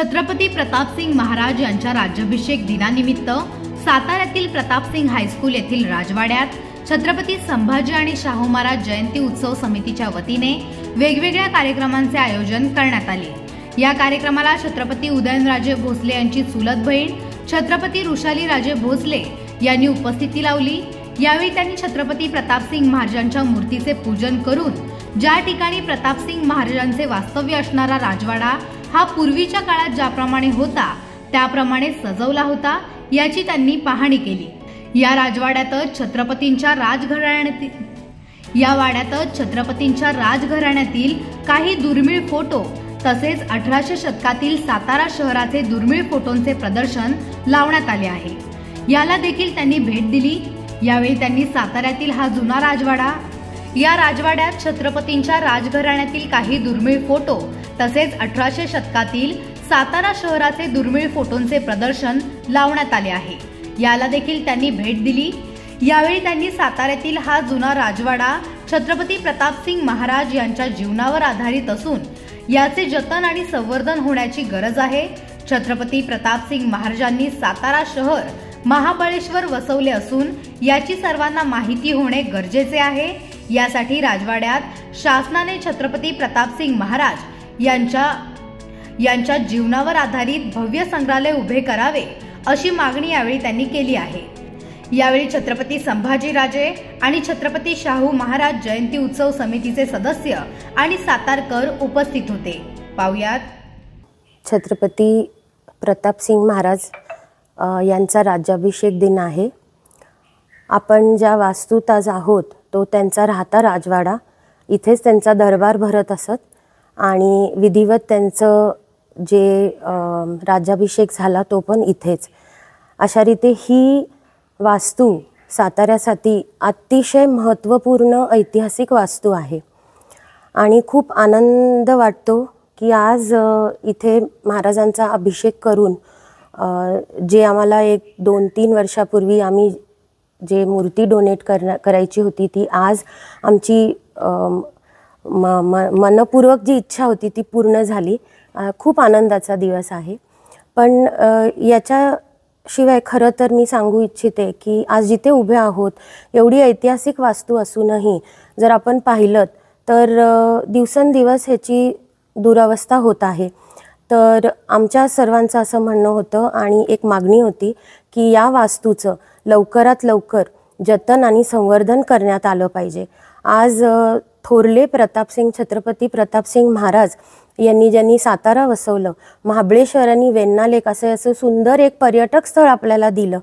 छत्रपती प्रतापसिंग महाराज यांच्या राज्याभिषेक दिनानिमित्त साताऱ्यातील प्रतापसिंग हायस्कूल येथील राजवाड्यात छत्रपती संभाजी आणि शाहू महाराज जयंती उत्सव समितीच्या वतीने वेगवेगळ्या कार्यक्रमांचे आयोजन करण्यात आले। या कार्यक्रमाला छत्रपती उदयनराजे भोसले यांची चुलत बहीण छत्रपती ऋषालीराजे भोसले यांनी उपस्थिती लावली। यावेळी त्यांनी छत्रपती प्रतापसिंग महाराजांच्या मूर्तीचे पूजन करून ज्या ठिकाणी प्रतापसिंग महाराजांचे वास्तव्य असणारा राजवाडा हा पूर्वीच्या काळात ज्याप्रमाणे होता त्याप्रमाणे सजवला होता याची त्यांनी पाहणी केली। या राजवाड्यातच छत्रपतींच्या राजघराण्यातील काही दुर्मिळ फोटो तसेच 1800 शतकातील सातारा शहराचे दुर्मिळ फोटोंचे प्रदर्शन लावण्यात आले आहे। याला देखील त्यांनी भेट दिली। यावेळी त्यांनी साताऱ्यातील हा जुना राजवाडा, या राजवाड्यात छत्रपतींच्या राजघराण्यातील काही दुर्मिळ फोटो तसेच 1800 शतकातील सातारा शहराचे दुर्मिळ फोटोंचे प्रदर्शन लावण्यात आले आहे। याला देखील त्यांनी भेट दिली। यावेळी त्यांनी साताऱ्यातील हा जुना राजवाडा छत्रपती प्रतापसिंग महाराज यांच्या जीवनावर आधारित असून याचे जतन आणि संवर्धन होण्याची गरज आहे। छत्रपती प्रतापसिंग महाराजांनी सातारा शहर महाबळेश्वर वसवले असून याची सर्वांना माहिती होणे गरजेचे आहे। यासाठी राजवाड्यात शासनाने छत्रपती प्रतापसिंग महाराज यांच्या जीवनावर आधारित भव्य संग्रहालय उभे करावे अशी मागणी यावेळी त्यांनी केली आहे। यावेळी छत्रपती संभाजीराजे आणि छत्रपती शाहू महाराज जयंती उत्सव समितीचे सदस्य आणि सातारकर उपस्थित होते। पाहुयात। छत्रपती प्रतापसिंग महाराज यांचा राज्याभिषेक दिन आहे। आपण ज्या वास्तूत आज आहोत तो त्यांचा राहता राजवाडा, इथेच त्यांचा दरबार भरत असत आणि विधिवत त्यांचं जे राज्याभिषेक झाला तो पण इथेच। अशा रीते ही वास्तू साताऱ्यासाठी अतिशय महत्त्वपूर्ण ऐतिहासिक वास्तू आहे आणि खूप आनंद वाटतो की आज इथे महाराजांचा अभिषेक करून जे आम्हाला 1-2-3 वर्षापूर्वी आम्ही जे मूर्ती डोनेट करायची होती ती आज आमची मनपूर्वक जी इच्छा होती ती पूर्ण झाली। खूप आनंदाचा दिवस आहे। पण याच्याशिवाय खरं तर मी सांगू इच्छिते की आज जिथे उभे आहोत एवढी ऐतिहासिक वास्तू असूनही जर आपण पाहिलं तर दिवसेंदिवस ह्याची दुरावस्था होत आहे। तर आमच्या सर्वांचं असं म्हणणं होतं आणि एक मागणी होती की या वास्तूचं लवकरात लवकर जतन आणि संवर्धन करण्यात आलं पाहिजे। आज थोरले छत्रपती प्रतापसिंग महाराज ज्यांनी सातारा वसवलं, महाबळेश्वर आणि वेण्णालेक असं सुंदर एक पर्यटक स्थळ आपल्याला दिलं।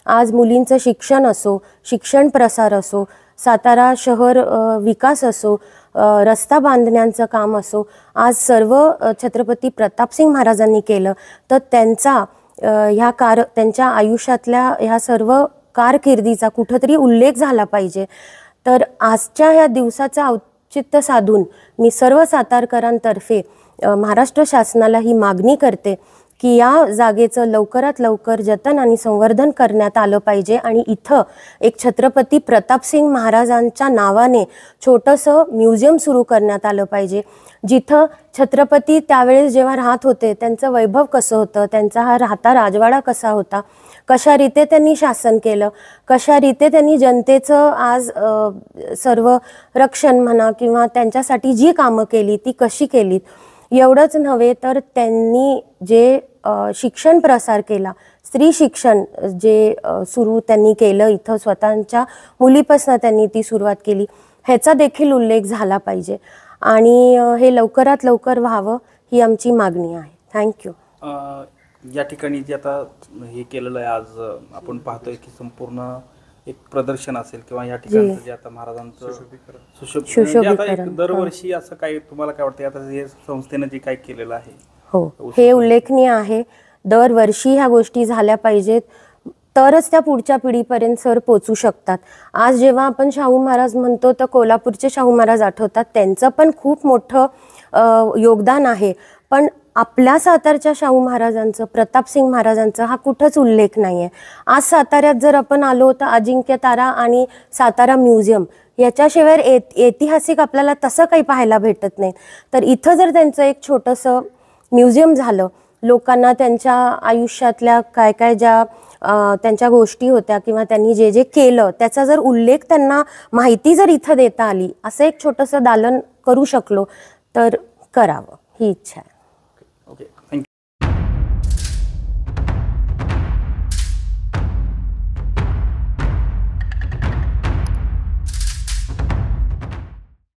आज मुलींचं शिक्षण असो, शिक्षण प्रसार असो, सातारा शहर विकास असो, रस्ता बांधण्याचं काम असो, आज सर्व छत्रपती प्रतापसिंग महाराजांनी केलं। तर त्यांच्या आयुष्यातल्या ह्या सर्व कारकिर्दीचा कुठेतरी उल्लेख झाला पाहिजे। तर आजच्या ह्या दिवसाचं औचित्य साधून मी सर्व सातारकरांतर्फे महाराष्ट्र शासनाला ही मागणी करते की या जागेचं लवकरात लवकर जतन आणि संवर्धन करण्यात आलं पाहिजे आणि इथं एक छत्रपती प्रतापसिंग महाराजांच्या नावाने छोटंसं म्युझियम सुरू करण्यात आलं पाहिजे, जिथं छत्रपती त्यावेळेस जेव्हा राहत होते त्यांचं वैभव कसं होतं, त्यांचा हा राहता राजवाडा कसा होता, कशा रीते त्यांनी शासन केलं, कशा रीते त्यांनी जनतेचं आज सर्व रक्षण म्हणा किंवा त्यांच्यासाठी जी कामं केली ती कशी केलीत। एवढंच नव्हे तर त्यांनी जे शिक्षण प्रसार केला, स्त्री शिक्षण जे सुरू त्यांनी केलं, इथं स्वतःच्या मुलीपासून त्यांनी ती सुरुवात केली, ह्याचा देखील उल्लेख झाला पाहिजे आणि हे लवकरात लवकर व्हावं ही आमची मागणी आहे। थँक्यू। या ठिकाणी जे आता हे केलेलं आहे आज आपण पाहतोय की संपूर्ण एक प्रदर्शन असेल किंवा या ठिकाणी जे आता महाराजांचं सुशोभीकरण दरवर्षी असं काय तुम्हाला काय वाटतं आता हे संस्थेने जे काय केलेलं आहे? हो, हे उल्लेखनीय आहे। दरवर्षी ह्या गोष्टी झाल्या पाहिजेत तरच त्या पुढच्या पिढीपर्यंत सर पोचू शकतात। आज जेव्हा आपण शाहू महाराज म्हणतो तर कोल्हापूरचे शाहू महाराज आठवतात, त्यांचं पण खूप मोठं योगदान आहे। पण आपल्या सातारच्या शाहू महाराजांचं, प्रतापसिंग महाराजांचं हा कुठंच उल्लेख नाही आहे। आज साताऱ्यात जर आपण आलो तर अजिंक्य तारा आणि सातारा म्युझियम याच्याशिवाय ऐतिहासिक आपल्याला तसं काही पाहायला भेटत नाही। तर इथं जर त्यांचं एक छोटंसं म्युझियम झालं लोकांना त्यांच्या आयुष्यातल्या काय काय ज्या त्यांच्या गोष्टी होत्या किंवा त्यांनी जे जे केलं त्याचा जर उल्लेख त्यांना माहिती जर इथं देता आली, असं एक छोटंसं दालन करू शकलो तर करावं ही इच्छा आहे. ओके.